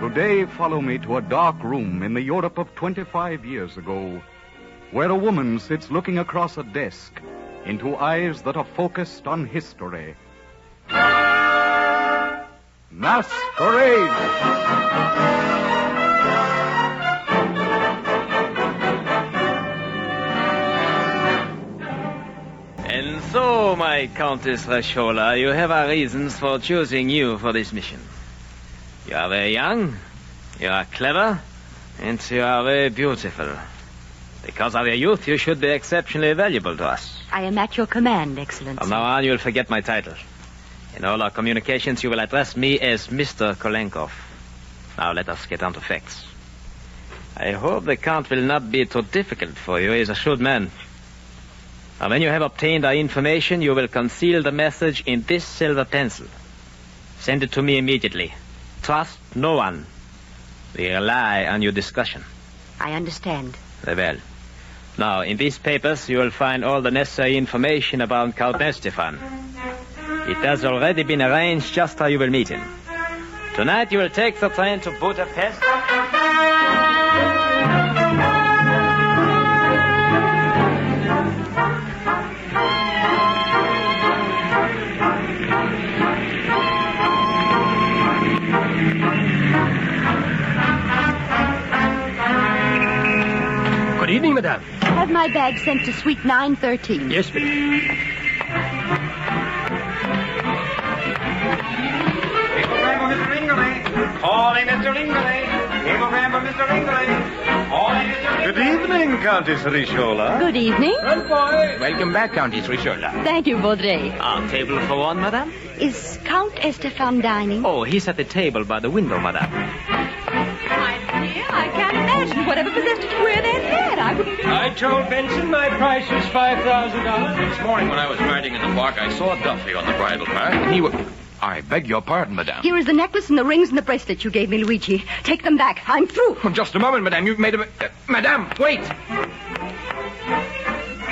Today, follow me to a dark room in the Europe of 25 years ago, where a woman sits looking across a desk into eyes that are focused on history. Masquerade! And so, my Kontes Rashola, you have our reasons for choosing you for this mission. You are very young, you are clever, and you are very beautiful. Because of your youth, you should be exceptionally valuable to us. I am at your command, Excellency. From now on, you will forget my title. In all our communications, you will address me as Mr. Kolenkov. Now, let us get on to facts. I hope the Count will not be too difficult for you. He is a shrewd man. Now, when you have obtained our information, you will conceal the message in this silver pencil. Send it to me immediately. Trust no one. We rely on your discretion. I understand. Very well. Now, in these papers, you will find all the necessary information about Kont Estefan. It has already been arranged just how you will meet him. Tonight, you will take the train to Budapest. Good evening, madame. Have my bag sent to suite 913. Yes, madame. Calling Mr. Ringley. Cablegram for Mr. Ringley. Calling Mr. Good evening, Countess Rashola. Good evening. Welcome back, Countess Rashola. Thank you, Baudret. Our table for one, madame? Is Kont Estefan dining? Oh, he's at the table by the window, madame. My dear, I can't imagine whatever possessed you to wear that hat. I wouldn't... I told Benson my price was $5,000. This morning when I was riding in the park, I saw Duffy on the bridle path, and he was... I beg your pardon, madame. Here is the necklace and the rings and the bracelet you gave me, Luigi. Take them back. I'm through. Oh, just a moment, madame. You've made a... madame, wait!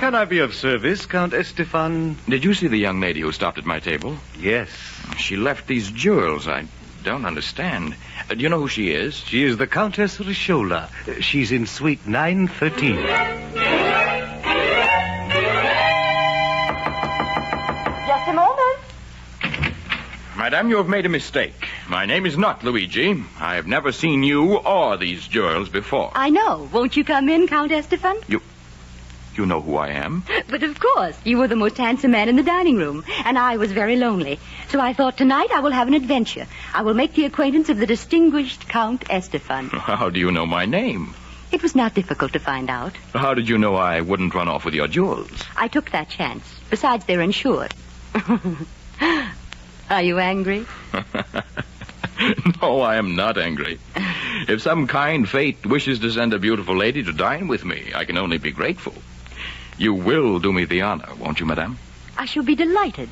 Can I be of service, Kont Estefan? Did you see the young lady who stopped at my table? Yes. She left these jewels. I don't understand. Do you know who she is? She is the Countess Rashola. She's in suite 913. Just a moment. Madame, you have made a mistake. My name is not Luigi. I have never seen you or these jewels before. I know. Won't you come in, Kont Estefan? You know who I am? But of course. You were the most handsome man in the dining room, and I was very lonely. So I thought tonight I will have an adventure. I will make the acquaintance of the distinguished Kont Estefan. How do you know my name? It was not difficult to find out. How did you know I wouldn't run off with your jewels? I took that chance. Besides, they're insured. Are you angry? No, I am not angry. If some kind fate wishes to send a beautiful lady to dine with me, I can only be grateful. You will do me the honor, won't you, madame? I shall be delighted.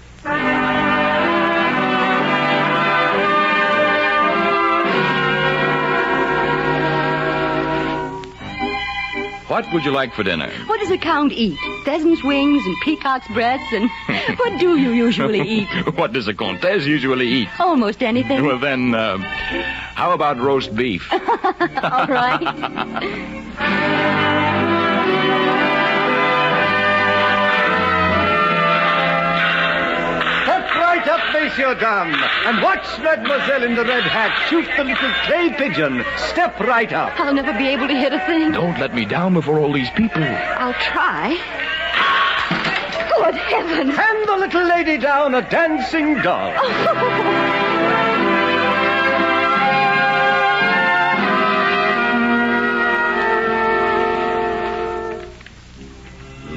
What would you like for dinner? What does a count eat? Pheasant's wings and peacock's breasts and... What do you usually eat? What does a comtesse usually eat? Almost anything. Well, then, how about roast beef? All right. Step right up, Monsieur Dame, and watch Mademoiselle in the red hat shoot the little clay pigeon. Step right up. I'll never be able to hit a thing. Don't let me down before all these people. I'll try. Good heavens. Hand the little lady down a dancing doll.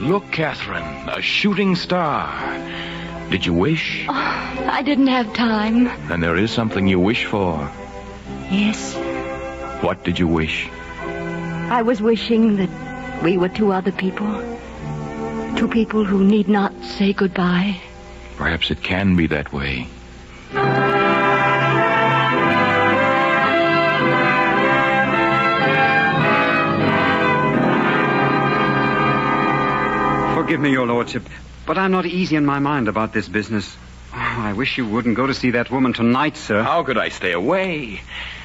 Look, Catherine, a shooting star. Did you wish? Oh, I didn't have time. Then there is something you wish for. Yes. What did you wish? I was wishing that we were two other people. Two people who need not say goodbye. Perhaps it can be that way. Forgive me, your lordship, but I'm not easy in my mind about this business. I wish you wouldn't go to see that woman tonight, sir. How could I stay away?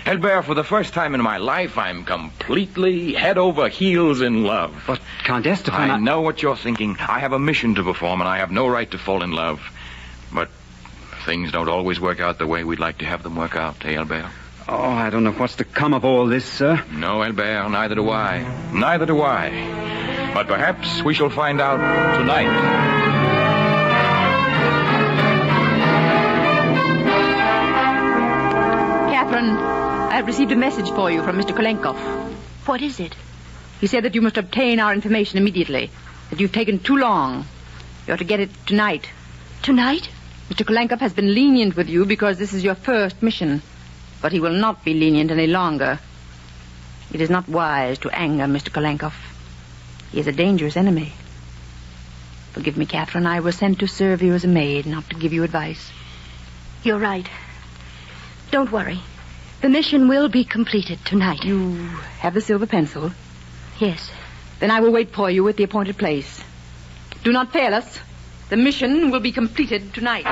Elbert, for the first time in my life, I'm completely head over heels in love. But, Kont Estefan, I know what you're thinking. I have a mission to perform, and I have no right to fall in love. But things don't always work out the way we'd like to have them work out, eh, Elbert? Oh, I don't know what's to come of all this, sir. No, Elbert, neither do I. Neither do I. But perhaps we shall find out tonight. Catherine, I have received a message for you from Mr. Kolenkov. What is it? He said that you must obtain our information immediately, that you've taken too long. You're to get it tonight. Tonight? Mr. Kolenkov has been lenient with you because this is your first mission, but he will not be lenient any longer. It is not wise to anger Mr. Kolenkov. He is a dangerous enemy. Forgive me, Catherine. I was sent to serve you as a maid, not to give you advice. You're right. Don't worry. The mission will be completed tonight. You have the silver pencil? Yes. Then I will wait for you at the appointed place. Do not fail us. The mission will be completed tonight.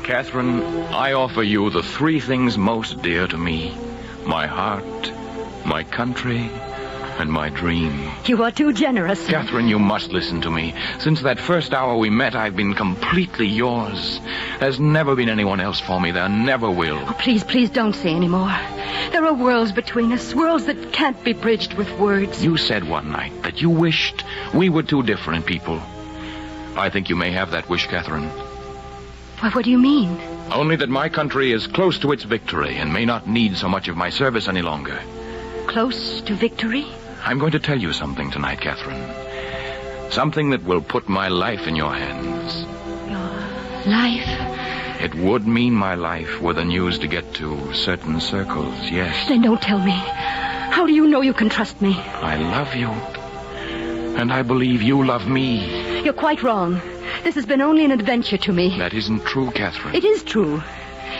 Catherine, I offer you the three things most dear to me. My heart, my country, and my dream. You are too generous. Catherine, you must listen to me. Since that first hour we met, I've been completely yours. There's never been anyone else for me. There never will. Oh, please don't say any more. There are worlds between us, worlds that can't be bridged with words. You said one night that you wished we were two different people. I think you may have that wish, Catherine. Well, what do you mean? Only that my country is close to its victory and may not need so much of my service any longer. Close to victory? I'm going to tell you something tonight, Catherine. Something that will put my life in your hands. Your life? It would mean my life were the news to get to certain circles, yes. Then don't tell me. How do you know you can trust me? I love you. And I believe you love me. You're quite wrong. This has been only an adventure to me. That isn't true, Catherine. It is true.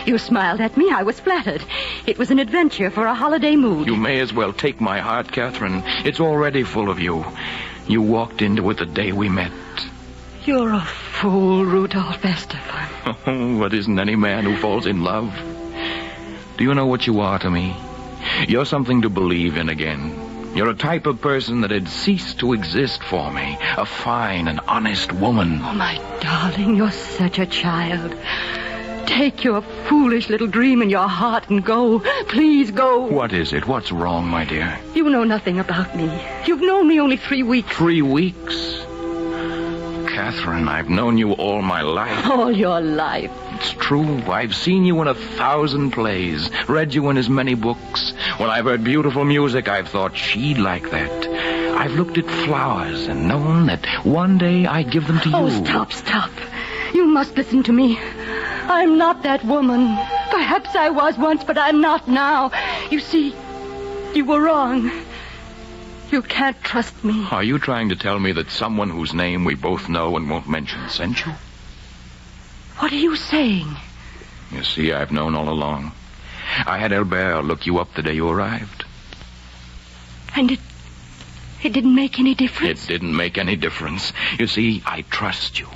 You smiled at me. I was flattered. It was an adventure for a holiday mood. You may as well take my heart, Catherine. It's already full of you. You walked into it the day we met. You're a fool, Rudolph Estefan. Oh, but isn't any man who falls in love? Do you know what you are to me? You're something to believe in again. You're a type of person that had ceased to exist for me. A fine and honest woman. Oh, my darling, you're such a child. Take your foolish little dream in your heart and go. Please go. What is it? What's wrong, my dear? You know nothing about me. You've known me only 3 weeks. 3 weeks? Catherine, I've known you all my life. All your life. It's true. I've seen you in 1,000 plays, read you in as many books. When I've heard beautiful music, I've thought she'd like that. I've looked at flowers and known that one day I'd give them to you. Oh, stop. You must listen to me. I'm not that woman. Perhaps I was once, but I'm not now. You see, you were wrong. You can't trust me. Are you trying to tell me that someone whose name we both know and won't mention sent you? What are you saying? You see, I've known all along. I had Elbert look you up the day you arrived. And it didn't make any difference? It didn't make any difference. You see, I trust you.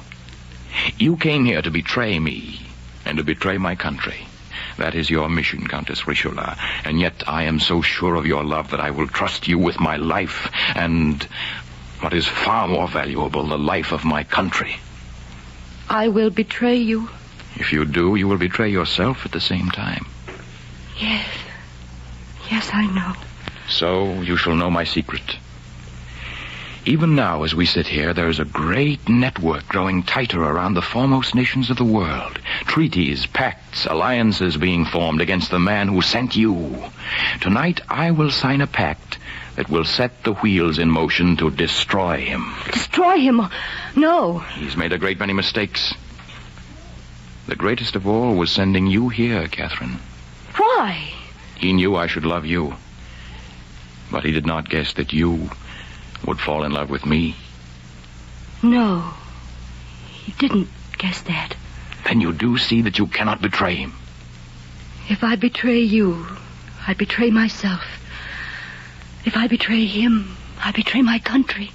You came here to betray me and to betray my country. That is your mission, Kontes Rashola'nın. And yet I am so sure of your love that I will trust you with my life and, what is far more valuable, the life of my country. I will betray you. If you do, you will betray yourself at the same time. Yes, I know. So you shall know my secret. Even now, as we sit here, there is a great network growing tighter around the foremost nations of the world. Treaties, pacts, alliances being formed against the man who sent you. Tonight, I will sign a pact that will set the wheels in motion to destroy him. Destroy him? No. He's made a great many mistakes. The greatest of all was sending you here, Catherine. Why? He knew I should love you. But he did not guess that you would fall in love with me. No. He didn't guess that. Then you do see that you cannot betray him. If I betray you, I betray myself. If I betray him, I betray my country.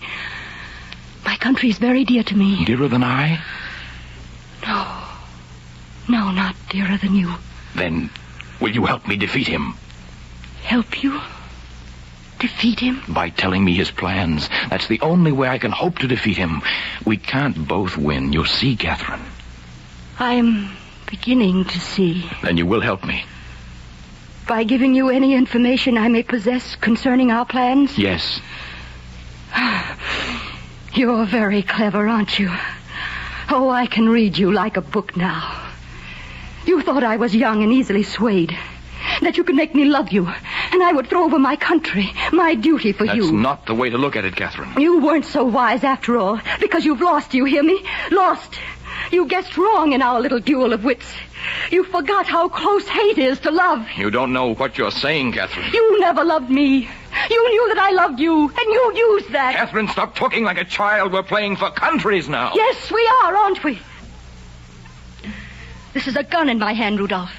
My country is very dear to me. Dearer than I? No. No, not dearer than you. Then will you help me defeat him? Help you? Defeat him? By telling me his plans. That's the only way I can hope to defeat him. We can't both win, you see, Catherine. I'm beginning to see. Then you will help me. By giving you any information I may possess concerning our plans? Yes. You're very clever, aren't you? Oh, I can read you like a book now. You thought I was young and easily swayed. That you could make me love you, and I would throw over my country, my duty for you. That's not the way to look at it, Catherine. You weren't so wise after all, because you've lost, you hear me? Lost. You guessed wrong in our little duel of wits. You forgot how close hate is to love. You don't know what you're saying, Catherine. You never loved me. You knew that I loved you, and you used that. Catherine, stop talking like a child. We're playing for countries now. Yes, we are, aren't we? This is a gun in my hand, Rudolph.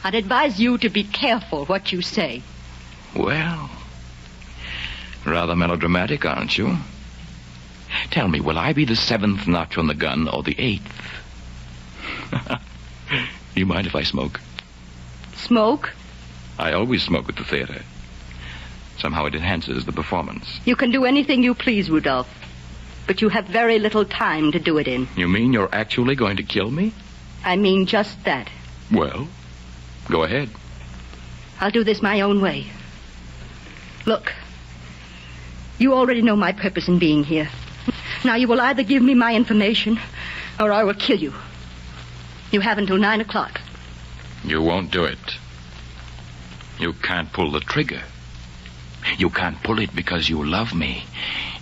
I'd advise you to be careful what you say. Well, rather melodramatic, aren't you? Tell me, will I be the 7th notch on the gun or the 8th? Do you mind if I smoke? Smoke? I always smoke at the theater. Somehow it enhances the performance. You can do anything you please, Rudolph. But you have very little time to do it in. You mean you're actually going to kill me? I mean just that. Well, go ahead. I'll do this my own way. Look, you already know my purpose in being here. Now you will either give me my information, or I will kill you. You have until 9 o'clock. You won't do it. You can't pull the trigger. You can't pull it because you love me.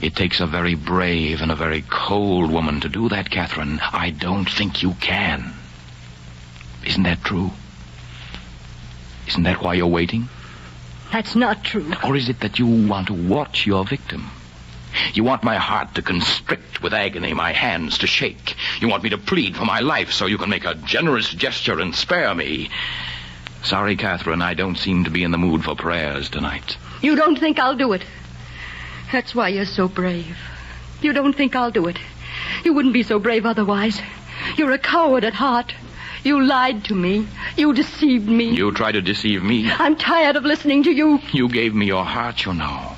It takes a very brave and a very cold woman to do that, Catherine. I don't think you can. Isn't that true? Isn't that why you're waiting? That's not true. Or is it that you want to watch your victim? You want my heart to constrict with agony, my hands to shake. You want me to plead for my life so you can make a generous gesture and spare me. Sorry, Catherine, I don't seem to be in the mood for prayers tonight. You don't think I'll do it. That's why you're so brave. You don't think I'll do it. You wouldn't be so brave otherwise. You're a coward at heart. You lied to me. You deceived me. You try to deceive me? I'm tired of listening to you. You gave me your heart, you know.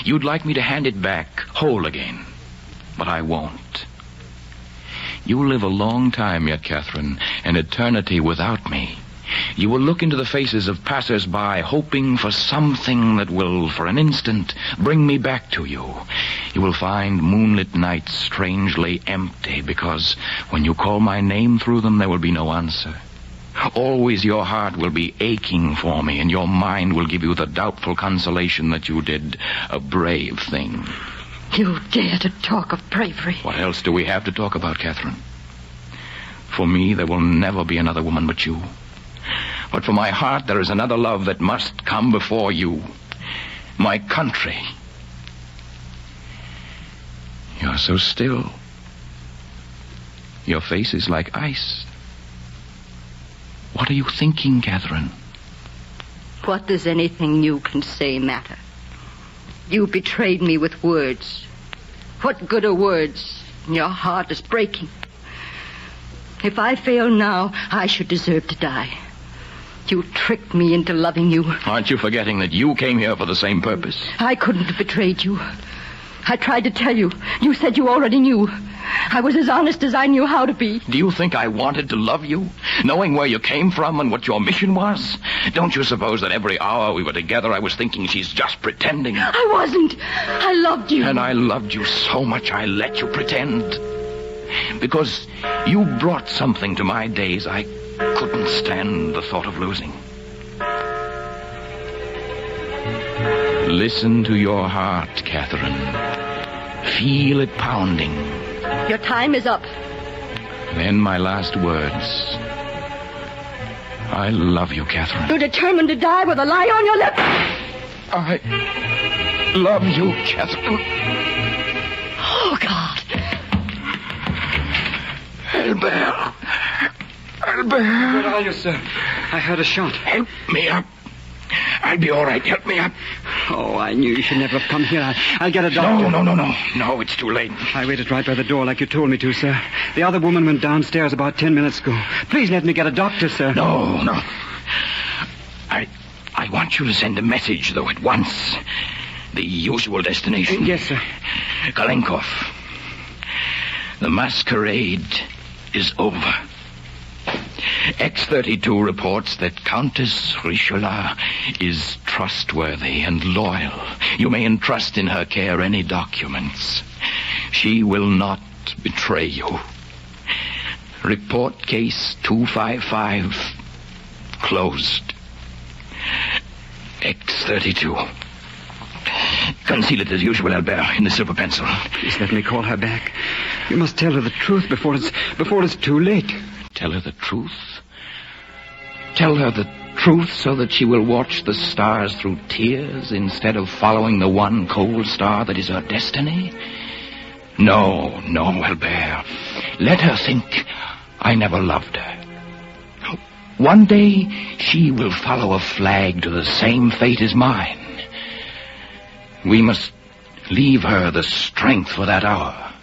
You'd like me to hand it back, whole again. But I won't. You live a long time yet, Catherine, an eternity without me. You will look into the faces of passers-by, hoping for something that will, for an instant, bring me back to you. You will find moonlit nights strangely empty, because when you call my name through them, there will be no answer. Always your heart will be aching for me, and your mind will give you the doubtful consolation that you did a brave thing. You dare to talk of bravery. What else do we have to talk about, Catherine? For me, there will never be another woman but you. But for my heart, there is another love that must come before you. My country. You're so still. Your face is like ice. What are you thinking, Catherine? What does anything you can say matter? You betrayed me with words. What good are words? Your heart is breaking. If I fail now, I should deserve to die. You tricked me into loving you. Aren't you forgetting that you came here for the same purpose? I couldn't have betrayed you. I tried to tell you. You said you already knew. I was as honest as I knew how to be. Do you think I wanted to love you, knowing where you came from and what your mission was? Don't you suppose that every hour we were together I was thinking she's just pretending? I wasn't. I loved you. And I loved you so much I let you pretend. Because you brought something to my days I couldn't stand the thought of losing. Listen to your heart, Catherine. Feel it pounding. Your time is up. Then my last words. I love you, Catherine. You're determined to die with a lie on your lips. I love you, Catherine. Oh, God. Elbette. Elbette. Where are you, sir? I heard a shot. Help me up. I'll be all right. Help me up. Oh, I knew you should never have come here. I'll get a doctor. No, it's too late. I waited right by the door like you told me to, sir. The other woman went downstairs about 10 minutes ago. Please let me get a doctor, sir. No. I want you to send a message, though, at once. The usual destination. Yes, sir. Kolenkov. The masquerade is over. X-32 reports that Kontes Rashola'nın is trustworthy and loyal. You may entrust in her care any documents. She will not betray you. Report case 255 closed. X-32. Conceal it as usual, Albert, in the silver pencil. Please let me call her back. You must tell her the truth before it's too late. Tell her the truth? Tell her the truth so that she will watch the stars through tears instead of following the one cold star that is her destiny? No, Albert. Let her think I never loved her. One day she will follow a flag to the same fate as mine. We must leave her the strength for that hour.